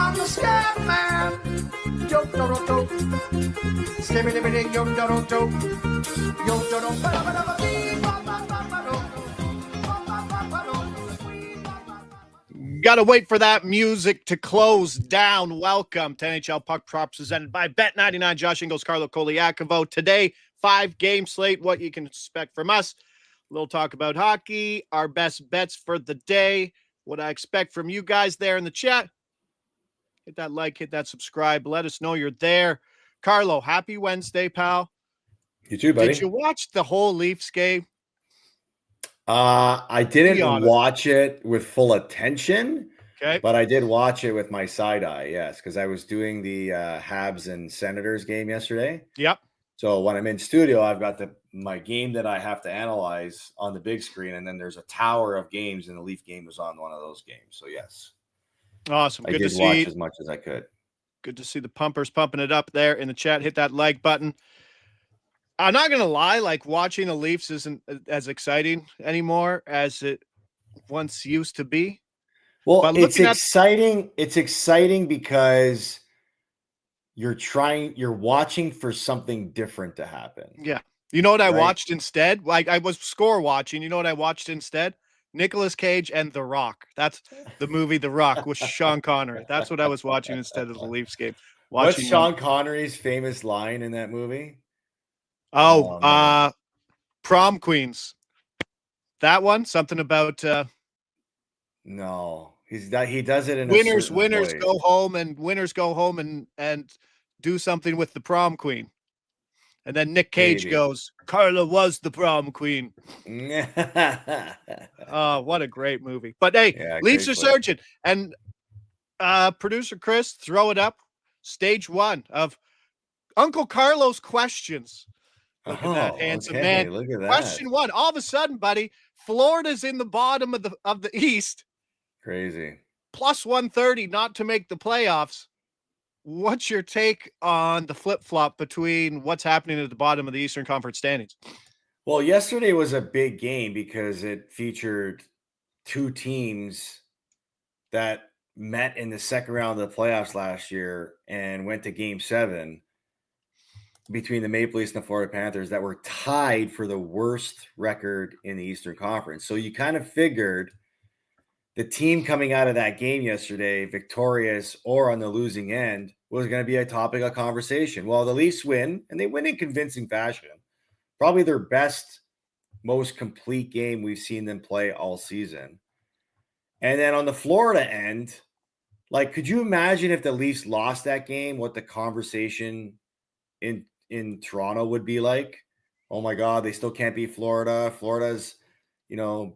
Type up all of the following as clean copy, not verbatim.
I'm the scat man. Yo, do, do, do. Skimmy, dimmy, ding, yo, do, do, do. Yo, do, do, ba, ba, ba, ba, dee, ba, ba, ba, ba, do. Ba, ba, ba, ba, do. Wee, ba, ba, ba, ba. Gotta wait for that music to close down. Welcome to NHL Puck Props presented by Bet99. Josh Ingles, Carlo Koliakovo. Today, 5-game slate. What you can expect from us. A little talk about hockey, our best bets for the day, what I expect from you guys there in the chat. Hit that like, hit that subscribe. Let us know you're there. Carlo, happy Wednesday, pal. You too, buddy. Did you watch the whole Leafs game? I Be didn't honest. watch it with full attention, Okay. but I did watch it with my side eye, yes, because I was doing the Habs and Senators game yesterday. Yep. So when I'm in studio, I've got my game that I have to analyze on the big screen, and then there's a tower of games, and the Leaf game was on one of those games. So yes, Awesome. I Good did to watch see. as much as I could. Good to see the pumpers pumping it up there in the chat. Hit that like button. I'm not going to lie, like watching the Leafs isn't as exciting anymore as it once used to be. Well, But it's looking at- exciting. It's exciting because you're watching for something different to happen. Yeah. You know what I Right. watched instead? Like I was score watching. You know what I watched instead? Nicolas Cage and The Rock. That's the movie The Rock with Sean Connery. That's what I was watching instead of the Leafs game. What's Watching Sean Connery's famous line in that movie? Oh, Prom Queens. That one? Something about No, he does it in winners a voice. go home and do something with the prom queen. And then Nick Cage Maybe. goes, Carla was the prom queen. Oh, what a great movie. But hey, Yeah, Leafs great are flick. surging. And producer Chris, throw it up. Stage 1 of Uncle Carlos questions. Look at that handsome okay, man. Look at that. Question 1. All of a sudden, buddy, Florida's in the bottom of the East. Crazy. Plus 130 not to make the playoffs. What's your take on the flip-flop between what's happening at the bottom of the Eastern Conference standings? Well, yesterday was a big game because it featured two teams that met in the second round of the playoffs last year and went to Game 7 between the Maple Leafs and the Florida Panthers that were tied for the worst record in the Eastern Conference. So you kind of figured the team coming out of that game yesterday, victorious or on the losing end, was going to be a topic of conversation. Well, the Leafs win, and they win in convincing fashion. Probably their best, most complete game we've seen them play all season. And then on the Florida end, like, could you imagine if the Leafs lost that game, what the conversation in Toronto would be like? Oh my God, they still can't beat Florida. Florida's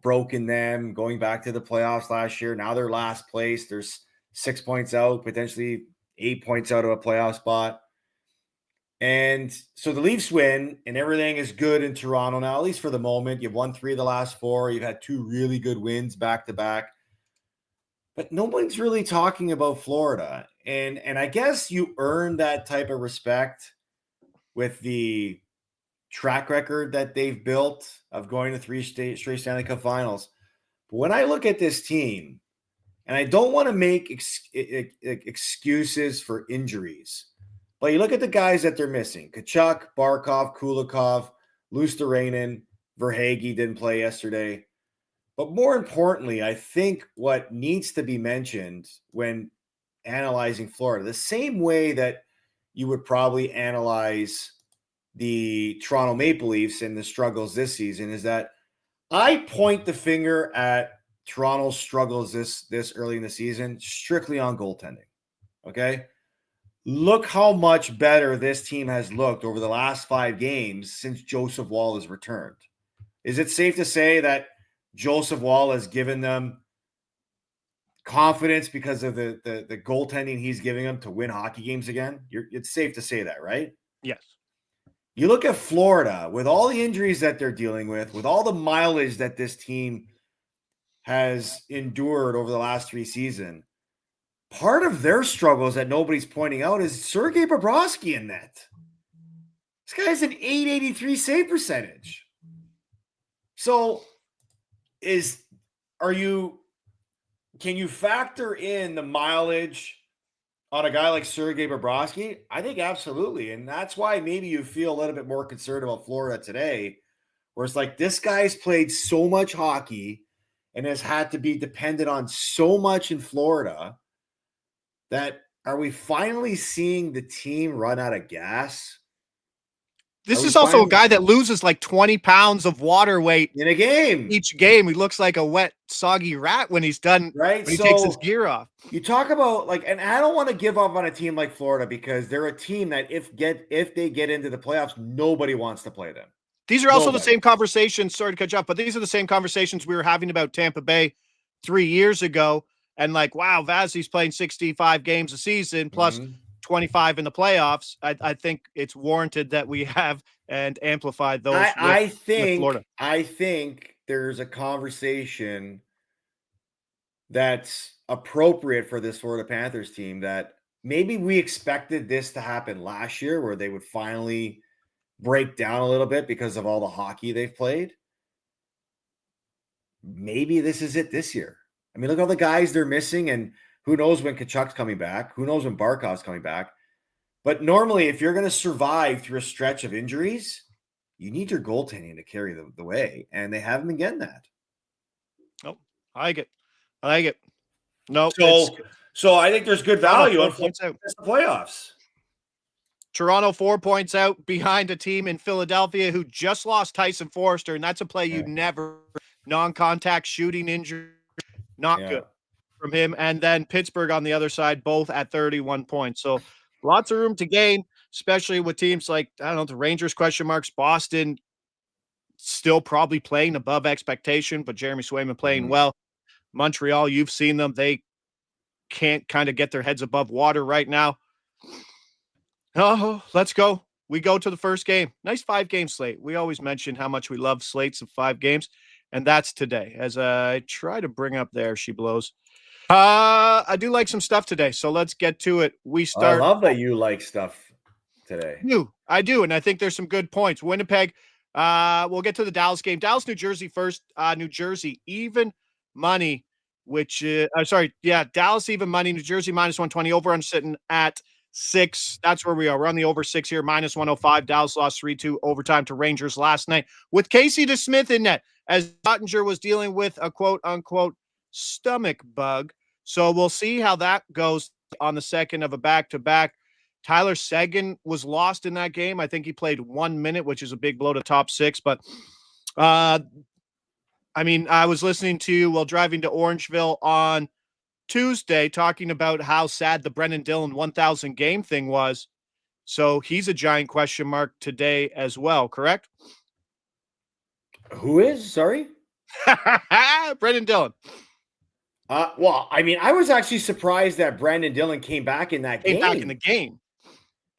broken them going back to the playoffs last year. Now they're last place. There's 6 points out, potentially 8 points out of a playoff spot. And so the Leafs win and everything is good in Toronto now, at least for the moment. You've won 3 of the last 4. You've had 2 really good wins back to back. But no one's really talking about Florida. And I guess you earn that type of respect with the track record that they've built of going to 3 straight Stanley Cup finals. But when I look at this team, and I don't want to make excuses for injuries, but you look at the guys that they're missing: Tkachuk, Barkov, Kulikov, Luostarinen, Verhaeghe didn't play yesterday. But more importantly, I think what needs to be mentioned when analyzing Florida, the same way that you would probably analyze the Toronto Maple Leafs and the struggles this season, is that I point the finger at Toronto's struggles this early in the season strictly on goaltending. Okay? Look how much better this team has looked over the last 5 games since Joseph Woll has returned. Is it safe to say that Joseph Woll has given them confidence because of the goaltending he's giving them to win hockey games again? It's safe to say that, right? Yes. You look at Florida with all the injuries that they're dealing with all the mileage that this team has endured over the last 3 seasons. Part of their struggles that nobody's pointing out is Sergei Bobrovsky in net. This guy's an .883 save percentage. So can you factor in the mileage On a guy like Sergei Bobrovsky, I think absolutely. And that's why maybe you feel a little bit more concerned about Florida today, where it's like this guy's played so much hockey and has had to be dependent on so much in Florida that are we finally seeing the team run out of gas? This is also a guy that loses like 20 pounds of water weight in a game. Each game. He looks like a wet, soggy rat when he's done, right? when he takes his gear off. You talk about like, and I don't want to give up on a team like Florida because they're a team that if they get into the playoffs, nobody wants to play them. These are also the same conversations. Sorry to cut you off, but these are the same conversations we were having about Tampa Bay 3 years ago. And like, wow, Vazzy's playing 65 games a season plus 25 in the playoffs. I think it's warranted that we have and amplify those. I think there's a conversation that's appropriate for this Florida Panthers team that maybe we expected this to happen last year where they would finally break down a little bit because of all the hockey they've played. Maybe this is it this year. I mean, look at all the guys they're missing, and who knows when Kachuk's coming back? Who knows when Barkov's coming back? But normally, if you're going to survive through a stretch of injuries, you need your goaltending to carry the way, and they haven't been getting that. Oh, I like it. No, so I think there's good value on the playoffs. Toronto 4 points out behind a team in Philadelphia who just lost Tyson Forrester, and that's a play you'd never non-contact shooting injury, not good from him. And then Pittsburgh on the other side, both at 31 points. So lots of room to gain, especially with teams like, I don't know, the Rangers question marks, Boston still probably playing above expectation, but Jeremy Swayman playing well. Montreal, you've seen them. They can't kind of get their heads above water right now. Oh, let's go. We go to the first game. Nice 5-game slate. We always mention how much we love slates of 5 games, and that's today. As I try to bring up there, she blows. I do like some stuff today, so let's get to it. We start. I love that you like stuff today. I do, and I think there's some good points. Winnipeg. We'll get to the Dallas game. Dallas, New Jersey first. New Jersey even money, which Dallas even money. New Jersey minus 120. Over. I'm sitting at 6. That's where we are. We're on the over 6 here, minus 105. Dallas lost 3-2 overtime to Rangers last night with Casey DeSmith in net as Ottinger was dealing with a quote unquote stomach bug. So we'll see how that goes on the second of a back-to-back. Tyler Seguin was lost in that game. I think he played 1 minute, which is a big blow to top 6. But I was listening to you while driving to Orangeville on Tuesday talking about how sad the Brendan Dillon 1,000 game thing was. So he's a giant question mark today as well, correct? Who is? Sorry? Brendan Dillon. Well, I mean, I was actually surprised that Brendan Dillon came back in that game. Back in the game.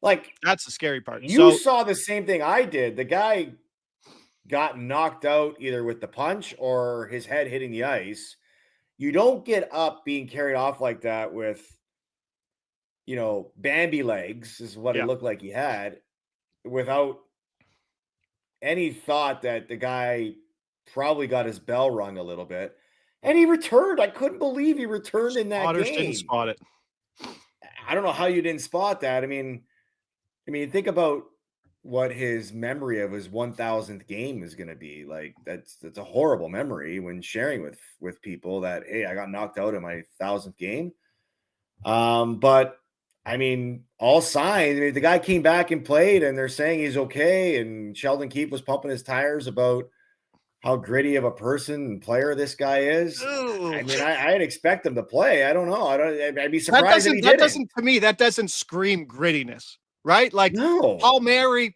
Like, that's the scary part. You saw the same thing I did. The guy got knocked out either with the punch or his head hitting the ice. You don't get up being carried off like that with, Bambi legs is what it looked like he had, without any thought that the guy probably got his bell rung a little bit. And he returned. I couldn't believe he returned in that game. Didn't spot it. I don't know how you didn't spot that. I mean, think about what his memory of his 1,000th game is going to be like. That's a horrible memory when sharing with people that, hey, I got knocked out in my 1,000th game. But I mean, all signs. The guy came back and played, and they're saying he's okay. And Sheldon Keefe was pumping his tires about how gritty of a person and player this guy is. Ooh. I mean, I'd expect him to play. I don't know. I'd be surprised if he didn't. To me, that doesn't scream grittiness, right? Like, no. Paul Mary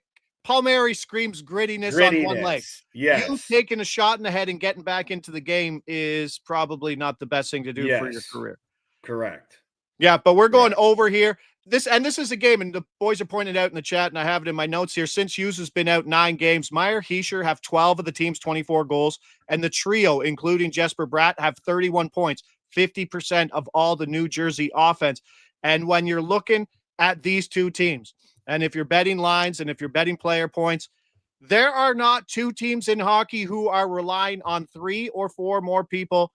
screams grittiness on one leg. Yes. You taking a shot in the head and getting back into the game is probably not the best thing to do for your career. Correct. Yeah, but we're going over here. This is a game, and the boys are pointing out in the chat, and I have it in my notes here. Since Hughes has been out 9 games, Meyer Heischer have 12 of the team's 24 goals, and the trio, including Jesper Bratt, have 31 points, 50% of all the New Jersey offense. And when you're looking at these two teams, and if you're betting lines and if you're betting player points, there are not 2 teams in hockey who are relying on 3 or 4 more people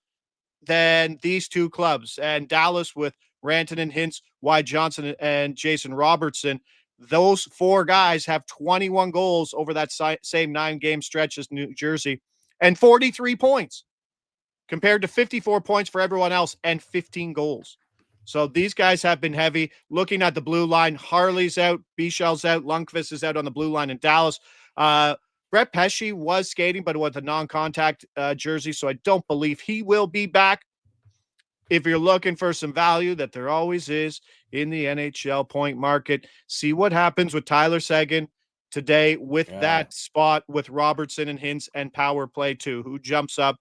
than these 2 clubs. And Dallas with Rantanen, Hintz, Wyatt Johnson, and Jason Robertson. Those 4 guys have 21 goals over that same 9-game stretch as New Jersey and 43 points compared to 54 points for everyone else and 15 goals. So these guys have been heavy. Looking at the blue line, Harley's out, Bichel's out, Lundqvist is out on the blue line in Dallas. Brett Pesce was skating, but with a non-contact jersey, so I don't believe he will be back. If you're looking for some value that there always is in the NHL point market, see what happens with Tyler Seguin today with that spot with Robertson and Hintz and power play too. Who jumps up?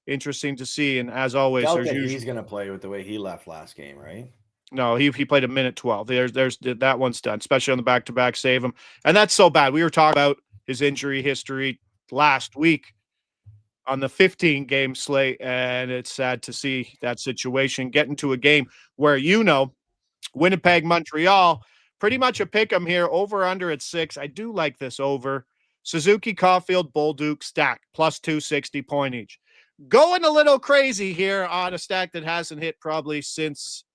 Interesting to see. And as always, he's going to play with the way he left last game, right? No, he played a minute 12. There's that one's done, especially on the back-to-back save him. And that's so bad. We were talking about his injury history last week on the 15-game slate, and it's sad to see that situation get into a game where, Winnipeg, Montreal, pretty much a pick 'em here, over under at 6. I do like this over. Suzuki, Caulfield, Bolduc stacked, plus 260 point each. Going a little crazy here on a stack that hasn't hit probably since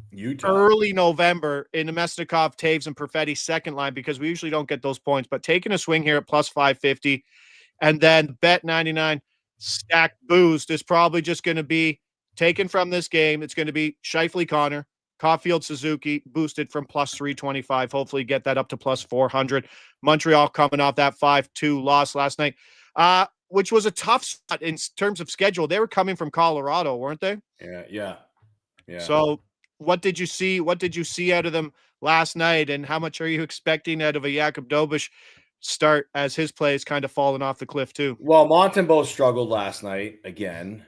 Utah. Early November in the Mesnikov, Taves, and Perfetti second line, because we usually don't get those points, but taking a swing here at plus 550. And then Bet 99 stack boost is probably just going to be taken from this game. It's going to be Scheifele, Connor, Caulfield, Suzuki, boosted from plus 325. Hopefully get that up to plus 400. Montreal coming off that 5-2 loss last night, which was a tough spot in terms of schedule. They were coming from Colorado, weren't they? Yeah. So what did you see? What did you see out of them last night? And how much are you expecting out of a Jakub Dobeš start as his play is kind of falling off the cliff too? Well, Montembeault struggled last night again,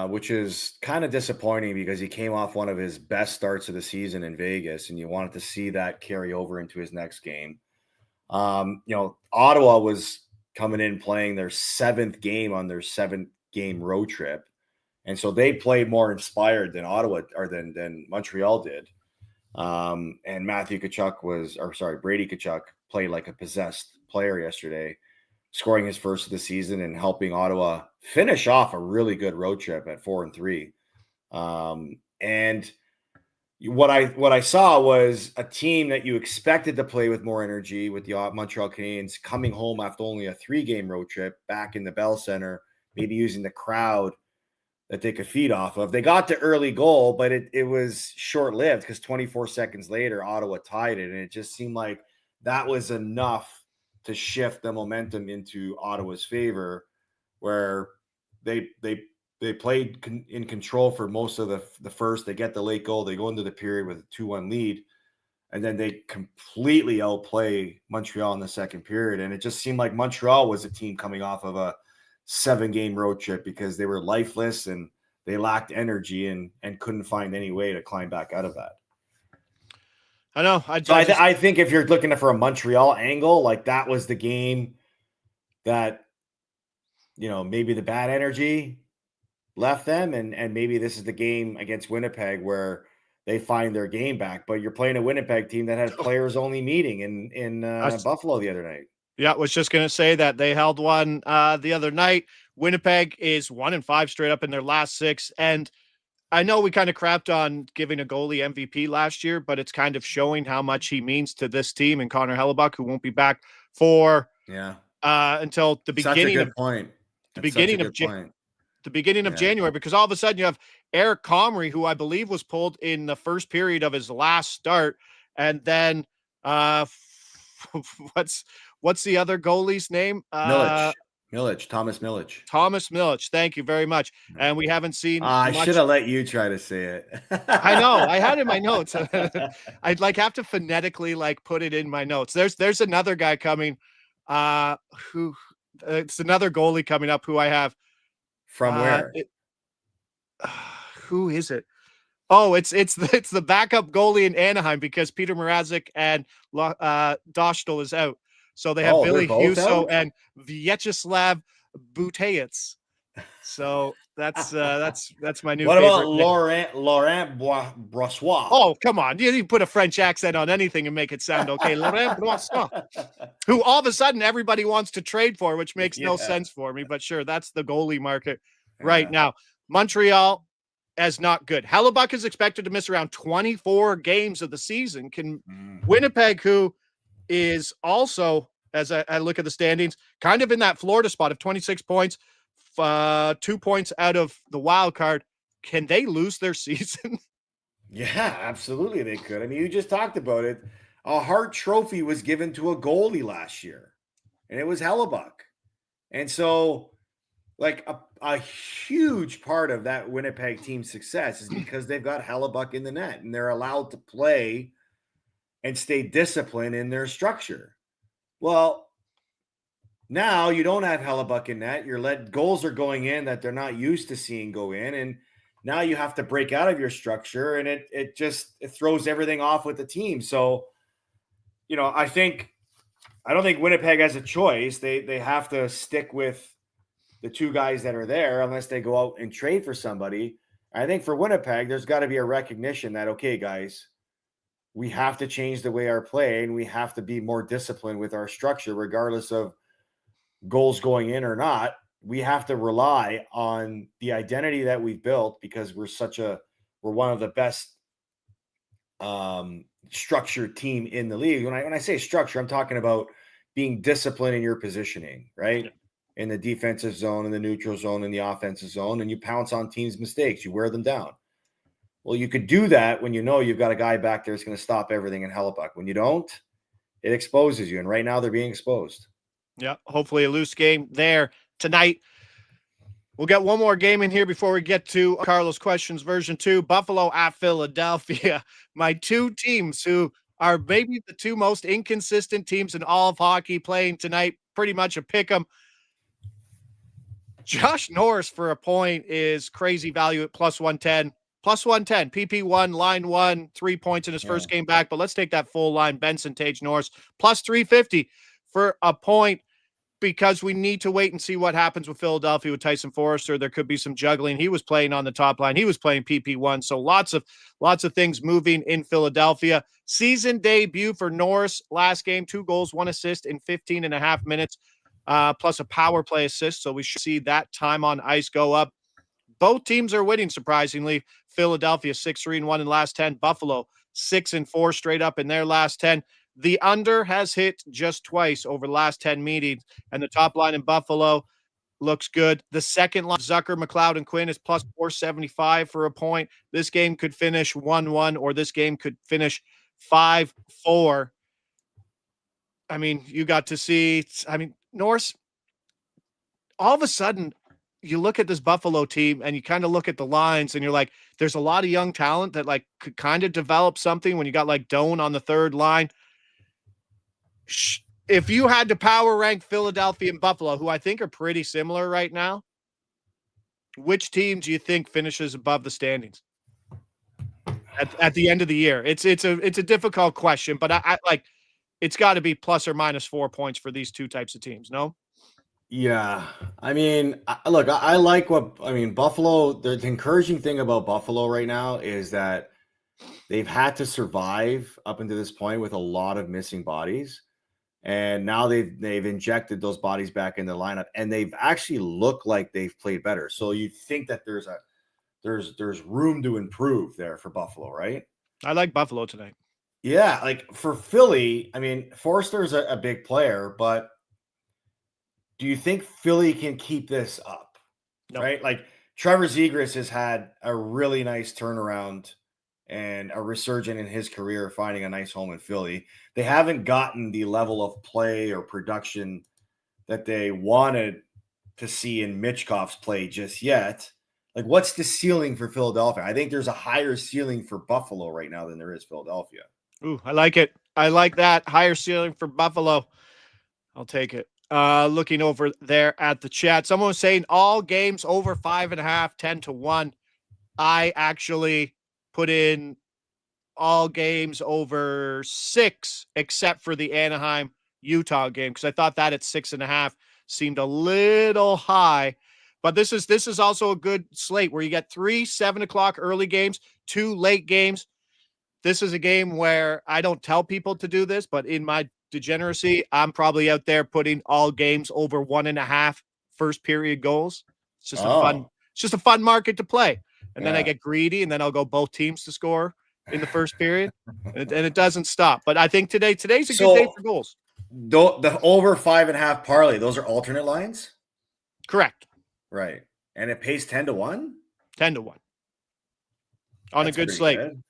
which is kind of disappointing because he came off one of his best starts of the season in Vegas, and you wanted to see that carry over into his next game. Ottawa was coming in playing their 7th game on their 7-game road trip. And so they played more inspired than than Montreal did. And Brady Tkachuk played like a possessed player yesterday, scoring his first of the season and helping Ottawa finish off a really good road trip at 4-3. And what I saw was a team that you expected to play with more energy, with the Montreal Canadiens coming home after only a 3-game road trip back in the Bell Center, maybe using the crowd that they could feed off of. They got the early goal, but it was short-lived because 24 seconds later, Ottawa tied it. And it just seemed like that was enough to shift the momentum into Ottawa's favor, where they played in control for most of the first. They get the late goal. They go into the period with a 2-1 lead, and then they completely outplay Montreal in the second period. And it just seemed like Montreal was a team coming off of a 7-game road trip because they were lifeless and they lacked energy and couldn't find any way to climb back out of that. I know. I think if you're looking for a Montreal angle, like that was the game that, maybe the bad energy left them. And maybe this is the game against Winnipeg where they find their game back. But you're playing a Winnipeg team that had a players only meeting in Buffalo the other night. Yeah, I was just going to say that they held one the other night. Winnipeg is 1-5 straight up in their last 6. And I know we kind of crapped on giving a goalie MVP last year, but it's kind of showing how much he means to this team, and Connor Hellebuck, who won't be back for until the beginning of January, because all of a sudden you have Eric Comrie, who I believe was pulled in the first period of his last start, and then what's the other goalie's name? Thomas Milic. Thomas Milic. Thank you very much. And we haven't seen. I should have let you try to say it. I know. I had it in my notes. I'd have to phonetically put it in my notes. There's another guy coming. Who? It's another goalie coming up who I have. From where? Who is it? Oh, it's the backup goalie in Anaheim because Peter Mrazek and Dostal is out. So they have Billy Huso and Vyacheslav Buteyets. So that's my new. What favorite about Laurent Brossoit? Oh, come on! You put a French accent on anything and make it sound okay. Laurent Brossoit, who all of a sudden everybody wants to trade for, which makes no sense for me. But sure, that's the goalie market right now. Montreal, as not good. Hellebuck is expected to miss around 24 games of the season. Can Mm. Winnipeg, who is also, as I look at the standings, kind of in that Florida spot of 26 points, 2 points out of the wild card, can they lose their season? Yeah, absolutely they could. I mean, you just talked about it. A Hart Trophy was given to a goalie last year, and it was Hellebuck. And so, like a huge part of that Winnipeg team's success is because they've got Hellebuck in the net, and they're allowed to play and stay disciplined in their structure. Well, now you don't have Hellebuck in net. Goals are going in that they're not used to seeing go in, and now you have to break out of your structure, and it throws everything off with the team. So, I don't think Winnipeg has a choice. They have to stick with the two guys that are there unless they go out and trade for somebody. I think for Winnipeg, there's got to be a recognition that, okay, guys, we have to change the way our play, and we have to be more disciplined with our structure, regardless of goals going in or not. We have to rely on the identity that we've built because we're one of the best structured team in the league. When I say structure, I'm talking about being disciplined in your positioning, right? Yeah. In the defensive zone, in the neutral zone, in the offensive zone, and you pounce on teams' mistakes. You wear them down. Well, you could do that when you've got a guy back there that's going to stop everything in Hellebuck. When you don't, it exposes you. And right now they're being exposed. Yeah, hopefully a loose game there tonight. We'll get one more game in here before we get to Carlos' questions, version 2. Buffalo at Philadelphia. My two teams who are maybe the two most inconsistent teams in all of hockey playing tonight. Pretty much a pick 'em. Josh Norris for a point is crazy value at plus 110. Plus 110. PP1, line 1, 3 points in his first game back. But let's take that full line. Benson, Tage, Norris. Plus 350 for a point, because we need to wait and see what happens with Philadelphia with Tyson Forrester. There could be some juggling. He was playing on the top line. He was playing PP1. So lots of things moving in Philadelphia. Season debut for Norris. Last game, 2 goals, 1 assist in 15 and a half minutes, plus a power play assist. So we should see that time on ice go up. Both teams are winning, surprisingly. Philadelphia 6-3-1 in last 10. Buffalo 6-4 straight up in their last 10. The under has hit just twice over the last 10 meetings, and the top line in Buffalo looks good. The second line, Zucker, McLeod, and Quinn, is plus 475 for a point. This game could finish 1-1, or this game could finish 5-4. I mean, you got to see, Norris, all of a sudden, you look at this Buffalo team and you kind of look at the lines and you're like, there's a lot of young talent that like could kind of develop something when you got like Doan on the third line. If you had to power rank Philadelphia and Buffalo, who I think are pretty similar right now, which team do you think finishes above the standings at the end of the year? It's a difficult question, but I like, it's got to be plus or minus 4 points for these two types of teams. No? Yeah. I mean, look, I like Buffalo. The encouraging thing about Buffalo right now is that they've had to survive up until this point with a lot of missing bodies. And now they've injected those bodies back in the lineup, and they've actually looked like they've played better. So you think that there's room to improve there for Buffalo, right? I like Buffalo tonight. Yeah, like for Philly, I mean, Forster's a big player, but do you think Philly can keep this up? No. Right? Like Trevor Zegras has had a really nice turnaround and a resurgence in his career, finding a nice home in Philly. They haven't gotten the level of play or production that they wanted to see in Mitchkov's play just yet. Like, what's the ceiling for Philadelphia? I think there's a higher ceiling for Buffalo right now than there is Philadelphia. Ooh, I like it. I like that. Higher ceiling for Buffalo. I'll take it. Looking over there at the chat, someone was saying all games over 5.5, 10-1. I actually put in all games over 6, except for the Anaheim Utah game, because I thought that at 6.5 seemed a little high. But this is also a good slate where you get 3 7:00 early games, 2 late games. This is a game where I don't tell people to do this, but in my degeneracy, I'm probably out there putting all games over 1.5 first period goals. It's just a fun market to play. and then I get greedy, and then I'll go both teams to score in the first period, and it doesn't stop. But I think today's a good day for goals. The over 5.5 parlay, those are alternate lines? Correct. Right. And it pays 10-1? 10-1. On That's a good slate. good.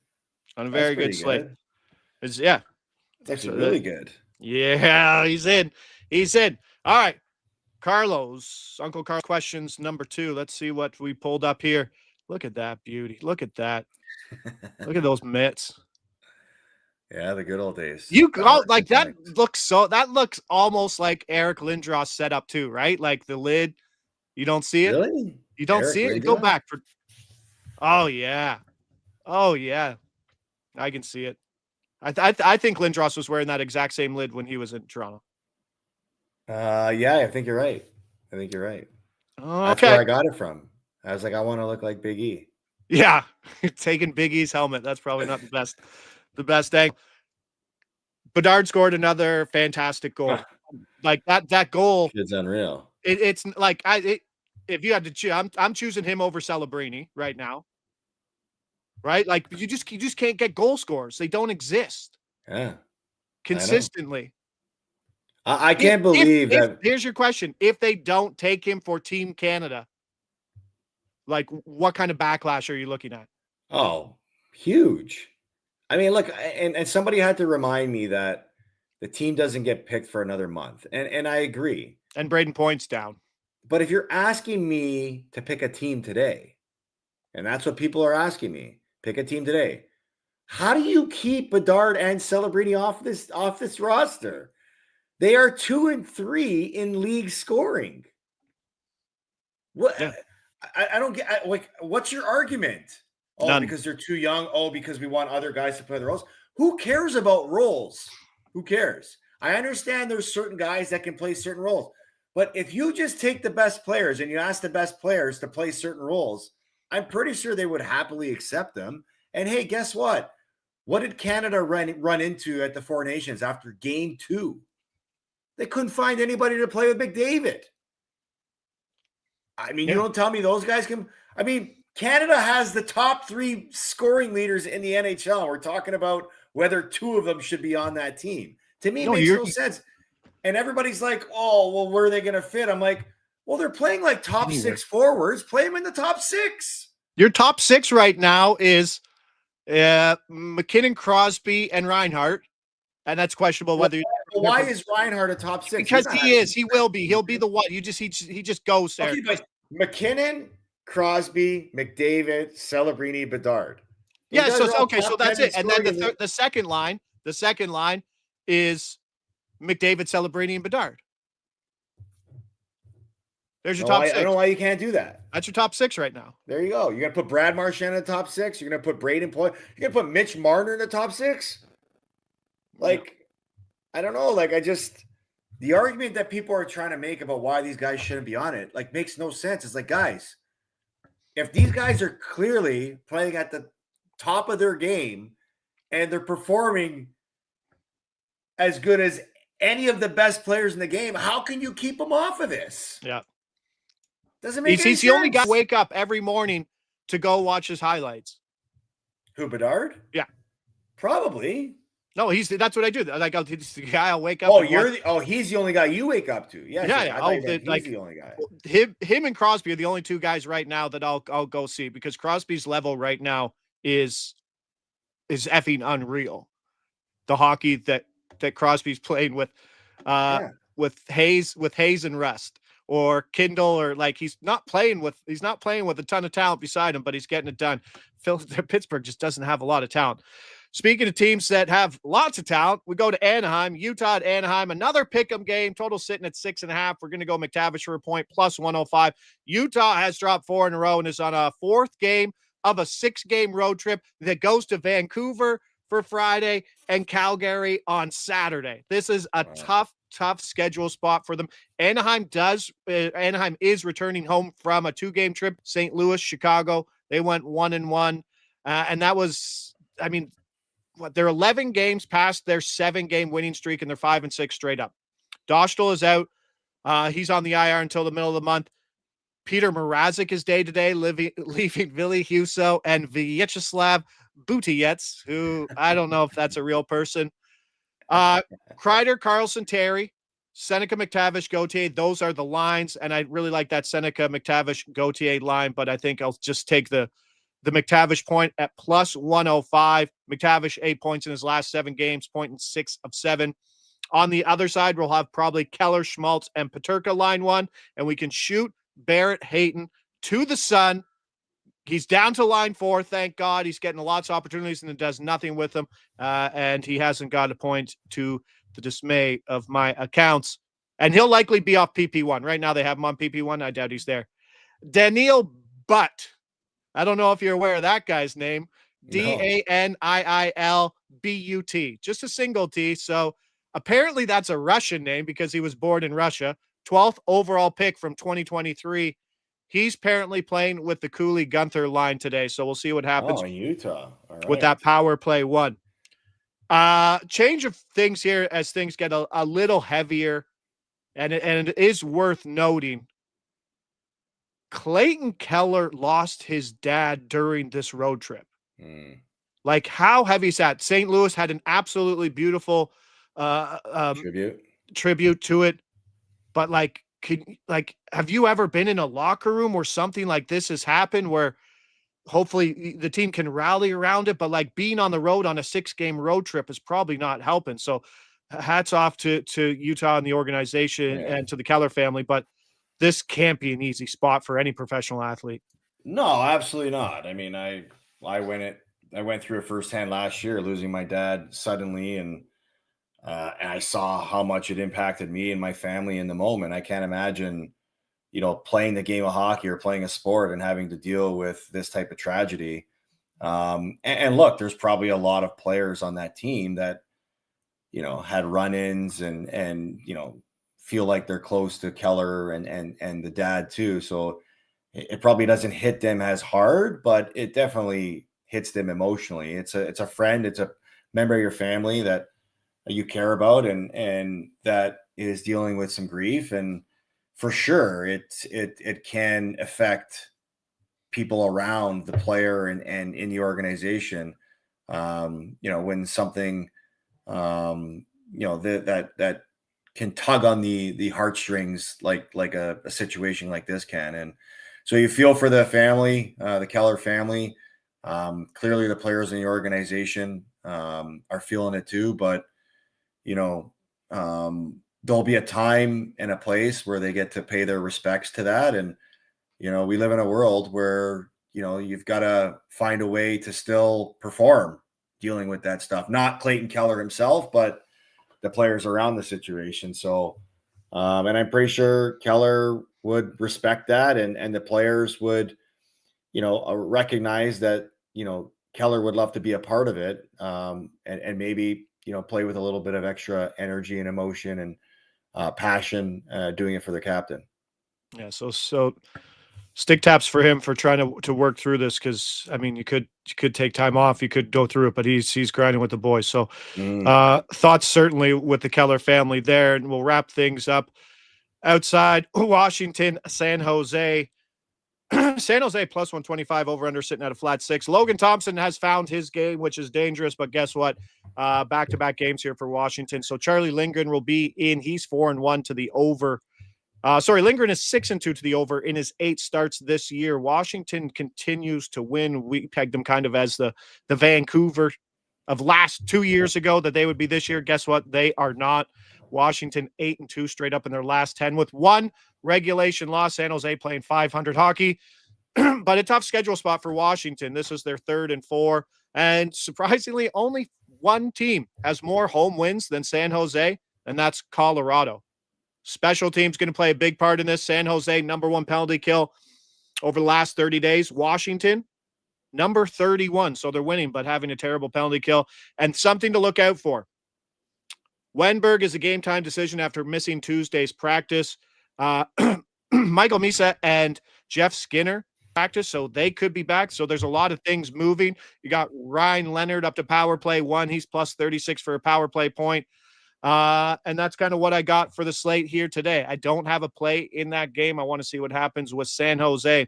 On a very good slate. It's actually really good. Yeah, he's in. He's in. All right. Carlos, Uncle Carl, questions number 2. Let's see what we pulled up here. Look at that beauty. Look at that. Look at those mitts. Yeah, the good old days. That looks almost like Eric Lindros setup too, right? Like the lid. You don't see it? Really? You don't see it? Go back for. Oh yeah. Oh yeah. I can see it. I think Lindros was wearing that exact same lid when he was in Toronto. Yeah, I think you're right. Okay. That's where I got it from. I was like, I want to look like Big E. Yeah. Taking Big E's helmet. That's probably not the best thing. Bedard scored another fantastic goal. Like that goal. It's unreal. It's like if you had to choose, I'm choosing him over Celebrini right now. Right? Like you just can't get goal scorers. They don't exist. Yeah. Consistently. I can't believe that. Here's your question. If they don't take him for Team Canada, like what kind of backlash are you looking at? Oh, huge. I mean, look, and somebody had to remind me that the team doesn't get picked for another month. And I agree. And Braden Point's down. But if you're asking me to pick a team today, and that's what people are asking me, pick a team today. How do you keep Bedard and Celebrini off this roster? They are 2 and 3 in league scoring. What? Yeah. I don't get. What's your argument? Oh, none. Because they're too young. Oh, because we want other guys to play the roles. Who cares about roles? Who cares? I understand there's certain guys that can play certain roles, but if you just take the best players and you ask the best players to play certain roles, I'm pretty sure they would happily accept them. And hey, guess what? What did Canada run into at the Four Nations after Game 2? They couldn't find anybody to play with McDavid. I mean, You don't tell me those guys can. I mean, Canada has the top 3 scoring leaders in the NHL. We're talking about whether 2 of them should be on that team. To me, it makes no sense. And everybody's like, oh, well, where are they going to fit? I'm like, well, they're playing like top 6 forwards. Play them in the top 6. Your top 6 right now is McKinnon, Crosby, and Reinhart. And that's questionable whether. Why is Reinhart a top 6? Because he is. He will be. He'll be the one. He just goes there. Okay, but McKinnon, Crosby, McDavid, Celebrini, Bedard. Yeah. So that's it. And then the second line is McDavid, Celebrini, and Bedard. There's your top 6. I don't know why you can't do that. That's your top 6 right now. There you go. You're gonna put Brad Marchand in the top 6. You're gonna put Braden Point. You're gonna put Mitch Marner in the top 6. I don't know. The argument that people are trying to make about why these guys shouldn't be on it, makes no sense. It's like, guys, if these guys are clearly playing at the top of their game and they're performing as good as any of the best players in the game, how can you keep them off of this? Yeah. Doesn't make any sense. He's the only guy wake up every morning to go watch his highlights. Who, Bedard? Yeah. Probably. No, that's what I do. He's the guy I'll wake up. He's the only guy you wake up to. Yeah. He's the only guy. Him and Crosby are the only 2 guys right now that I'll go see, because Crosby's level right now is effing unreal. The hockey that Crosby's playing with Hayes and Rust or Kindle, or he's not playing with a ton of talent beside him, but he's getting it done. Pittsburgh just doesn't have a lot of talent. Speaking of teams that have lots of talent, we go to Anaheim, Utah at Anaheim, another pick'em game, total sitting at 6.5. We're going to go McTavish for a point, plus 105. Utah has dropped 4 in a row and is on a 4th game of a 6-game road trip that goes to Vancouver for Friday and Calgary on Saturday. This is a tough schedule spot for them. Anaheim is returning home from a 2-game trip, St. Louis, Chicago. They went 1-1. And that was, they're 11 games past their 7-game winning streak, and they're 5-6 straight up. Dostal is out. He's on the IR until the middle of the month. Peter Mrazek is day to day, leaving Ville Husso and Vyacheslav Buteyets, who I don't know if that's a real person. Kreider, Carlson, Terry, Seneca, McTavish, Gauthier. Those are the lines, and I really like that Seneca, McTavish, Gauthier line, but I think I'll just take the McTavish point at plus 105. McTavish 8 points in his last 7 games, point in 6 of 7. On the other side, we'll have probably Keller, Schmaltz, and Peterka line 1, and we can shoot Barrett Hayton to the sun. He's down to line 4. Thank God. He's getting lots of opportunities and it does nothing with him. And he hasn't got a point, to the dismay of my accounts. And he'll likely be off PP1. Right now they have him on PP1. I doubt he's there. Daniil Butt. I don't know if you're aware of that guy's name. No. Daniilbut. Just a single T. So apparently that's a Russian name because he was born in Russia. 12th overall pick from 2023. He's apparently playing with the Cooley Gunther line today. So we'll see what happens Utah. All right. with that power play 1. Change of things here as things get a little heavier. And it is worth noting, Clayton Keller lost his dad during this road trip. Like, how heavy is that? St. Louis had an absolutely beautiful tribute to it. But have you ever been in a locker room where something like this has happened, where hopefully the team can rally around it, but like being on the road on a 6-game road trip is probably not helping. So hats off to Utah and the organization and to the Keller family, but this can't be an easy spot for any professional athlete. No, absolutely not. I mean, I went through it firsthand last year, losing my dad suddenly, and I saw how much it impacted me and my family in the moment. I can't imagine, playing the game of hockey or playing a sport and having to deal with this type of tragedy. And look, there's probably a lot of players on that team that, had run-ins and feel like they're close to Keller and the dad too. So it probably doesn't hit them as hard, but it definitely hits them emotionally. It's a friend, it's a member of your family that you care about and that is dealing with some grief. And for sure, it can affect people around the player and in the organization. When something, that can tug on the heartstrings like a situation like this can. And so you feel for the family, the Keller family. Clearly the players in the organization are feeling it too, but there'll be a time and a place where they get to pay their respects to that. And, we live in a world where, you've got to find a way to still perform dealing with that stuff. Not Clayton Keller himself, but the players around the situation. So, and I'm pretty sure Keller would respect that and the players would, recognize that, Keller would love to be a part of it. And maybe, play with a little bit of extra energy and emotion and passion, doing it for the captain. Yeah. So stick taps for him for trying to work through this. Cause I mean, you could take time off, you could go through it, but he's grinding with the boys. So thoughts certainly with the Keller family there, and we'll wrap things up outside Washington, San Jose. San Jose plus 125 over under sitting at a flat 6. Logan Thompson has found his game, which is dangerous, but guess what? Back-to-back games here for Washington. So Charlie Lindgren will be in. He's 4-1 to the over. Lindgren is 6-2 to the over in his 8 starts this year. Washington continues to win. We pegged them kind of as the Vancouver of last 2 years ago that they would be this year. Guess what? They are not. Washington 8-2 straight up in their last 10 with 1 regulation loss. San Jose playing 500 hockey, but a tough schedule spot for Washington. This is their 3rd and 4. And surprisingly, only one team has more home wins than San Jose, and that's Colorado. Special teams going to play a big part in this. San Jose, number 1 penalty kill over the last 30 days. Washington, number 31. So they're winning, but having a terrible penalty kill. And something to look out for. Wenberg is a game-time decision after missing Tuesday's practice. Michael Misa and Jeff Skinner practice, so they could be back. So there's a lot of things moving. You got Ryan Leonard up to power play 1. He's plus 36 for a power play point. And that's kind of what I got for the slate here today. I don't have a play in that game. I want to see what happens with San Jose.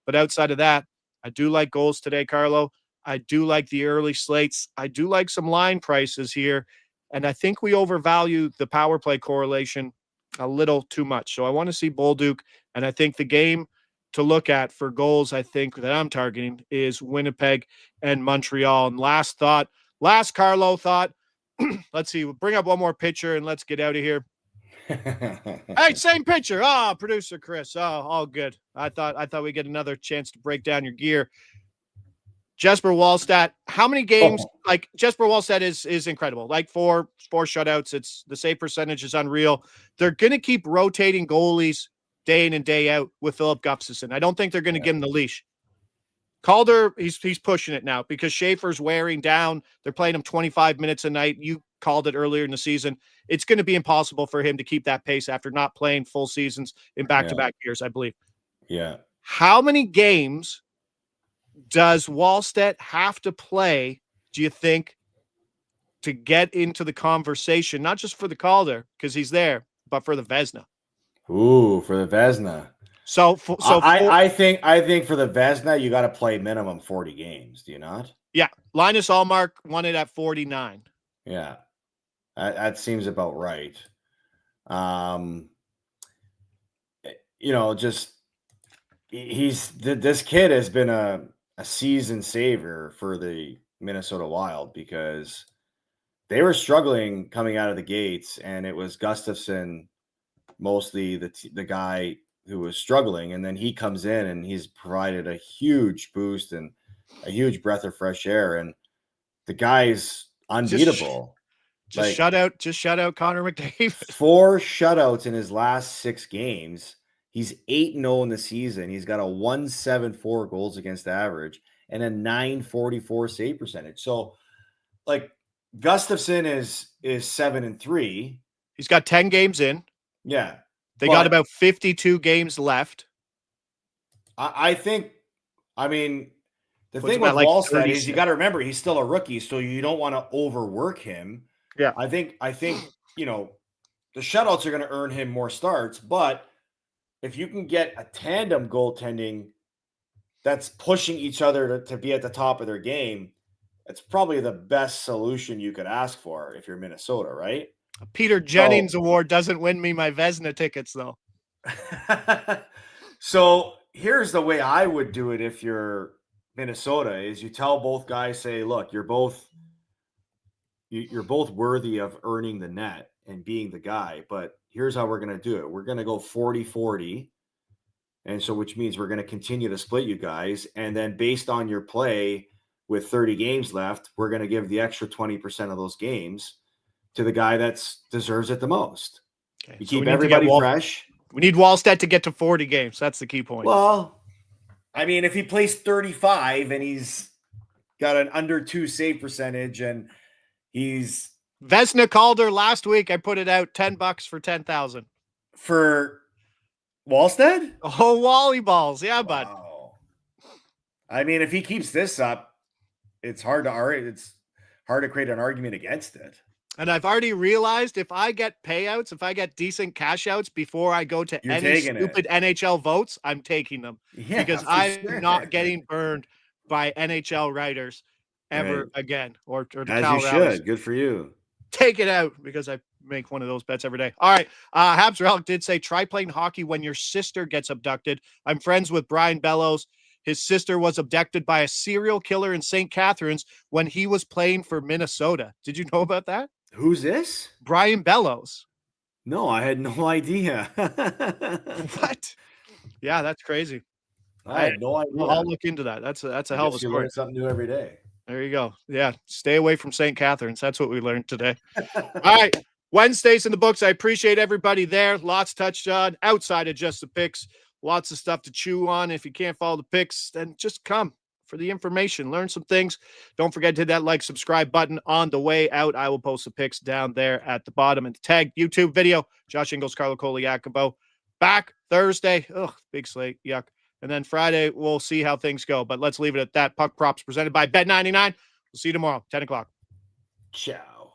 But outside of that, I do like goals today, Carlo. I do like the early slates. I do like some line prices here. And I think we overvalue the power play correlation a little too much. So I want to see Bolduc. And I think the game to look at for goals, I think that I'm targeting is Winnipeg and Montreal. And last Carlo thought, let's see, we'll bring up one more picture and let's get out of here. Hey, same picture. Oh, producer Chris. Oh, all good. I thought we'd get another chance to break down your gear. Jesper Wallstedt, how many games? Like Jesper Wallstedt is incredible. Like four shutouts. It's the save percentage is unreal. They're gonna keep rotating goalies day in and day out with Philip Gustafsson. I don't think they're gonna give him the leash. Calder, he's pushing it now because Schaefer's wearing down. They're playing him 25 minutes a night. You called it earlier in the season. It's going to be impossible for him to keep that pace after not playing full seasons in back-to-back years, I believe. Yeah. How many games does Wallstedt have to play, do you think, to get into the conversation, not just for the Calder, because he's there, but for the Vezina? Ooh, for the Vezina. I think for the Vezina, you got to play minimum 40 games. Do you not? Yeah. Linus Allmark won it at 49. Yeah. That seems about right. Just this kid has been a season saver for the Minnesota Wild because they were struggling coming out of the gates, and it was Gustafsson mostly the guy who was struggling, and then he comes in and he's provided a huge boost and a huge breath of fresh air, and the guy's unbeatable. Just shut out Connor McDavid. 4 shutouts in his last 6 games. He's 8-0 in the season. He's got a 174 goals against average and a 944 save percentage. So, like, Gustafsson is 7-3. He's got 10 games in. Yeah. They got about 52 games left. I think, the thing with Wallstedt is you got to remember he's still a rookie, so you don't want to overwork him. Yeah. I think, the shutouts are going to earn him more starts, but if you can get a tandem goaltending that's pushing each other to be at the top of their game, it's probably the best solution you could ask for if you're Minnesota, right? Peter Jennings Award doesn't win me my Vezina tickets, though. So here's the way I would do it if you're Minnesota is you tell both guys, say, look, you're both worthy of earning the net and being the guy, but here's how we're going to do it. We're going to go 40-40. And so, which means we're going to continue to split you guys. And then based on your play with 30 games left, we're going to give the extra 20% of those games to the guy that deserves it the most. Okay. You keep everybody fresh. We need Wallstedt to get to 40 games. That's the key point. Well, if he plays 35 and he's got an under 2 save percentage and he's Vezina Calder last week, I put it out $10 for 10,000 for Wallstedt. Oh, Wally balls, yeah, bud. Wow. If he keeps this up, it's hard to create an argument against it. And I've already realized if I get payouts, if I get decent cash outs before I go to any stupid NHL votes, I'm taking them because I'm not getting burned by NHL writers ever again. Or as you should. Good for you. Take it out because I make one of those bets every day. All right. Habs Relic did say try playing hockey when your sister gets abducted. I'm friends with Brian Bellows. His sister was abducted by a serial killer in St. Catharines when he was playing for Minnesota. Did you know about that? Who's this? Brian Bellows. No, I had no idea. What? Yeah, that's crazy. I had no idea. I'll look into that. That's a hell of a story. You learn something new every day. There you go. Yeah, stay away from St. Catharines. That's what we learned today. All right, Wednesdays in the books. I appreciate everybody there. Lots touched on outside of just the picks. Lots of stuff to chew on. If you can't follow the picks, then just come for the information. Learn some things. Don't forget to hit that like, subscribe button on the way out. I will post the picks down there at the bottom and the tag YouTube video. Josh Ingles, Carlo Koliakovo. Back Thursday. Ugh, big slate. Yuck. And then Friday, we'll see how things go. But let's leave it at that. Puck Props presented by Bet99. We'll see you tomorrow, 10 o'clock. Ciao.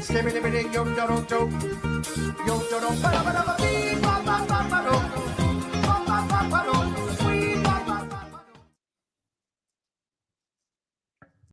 Skibbity-bitty, yo-do-do-do. Yo-do-do, ba-da-ba-da-ba-bee, ba-ba-ba-ba-do.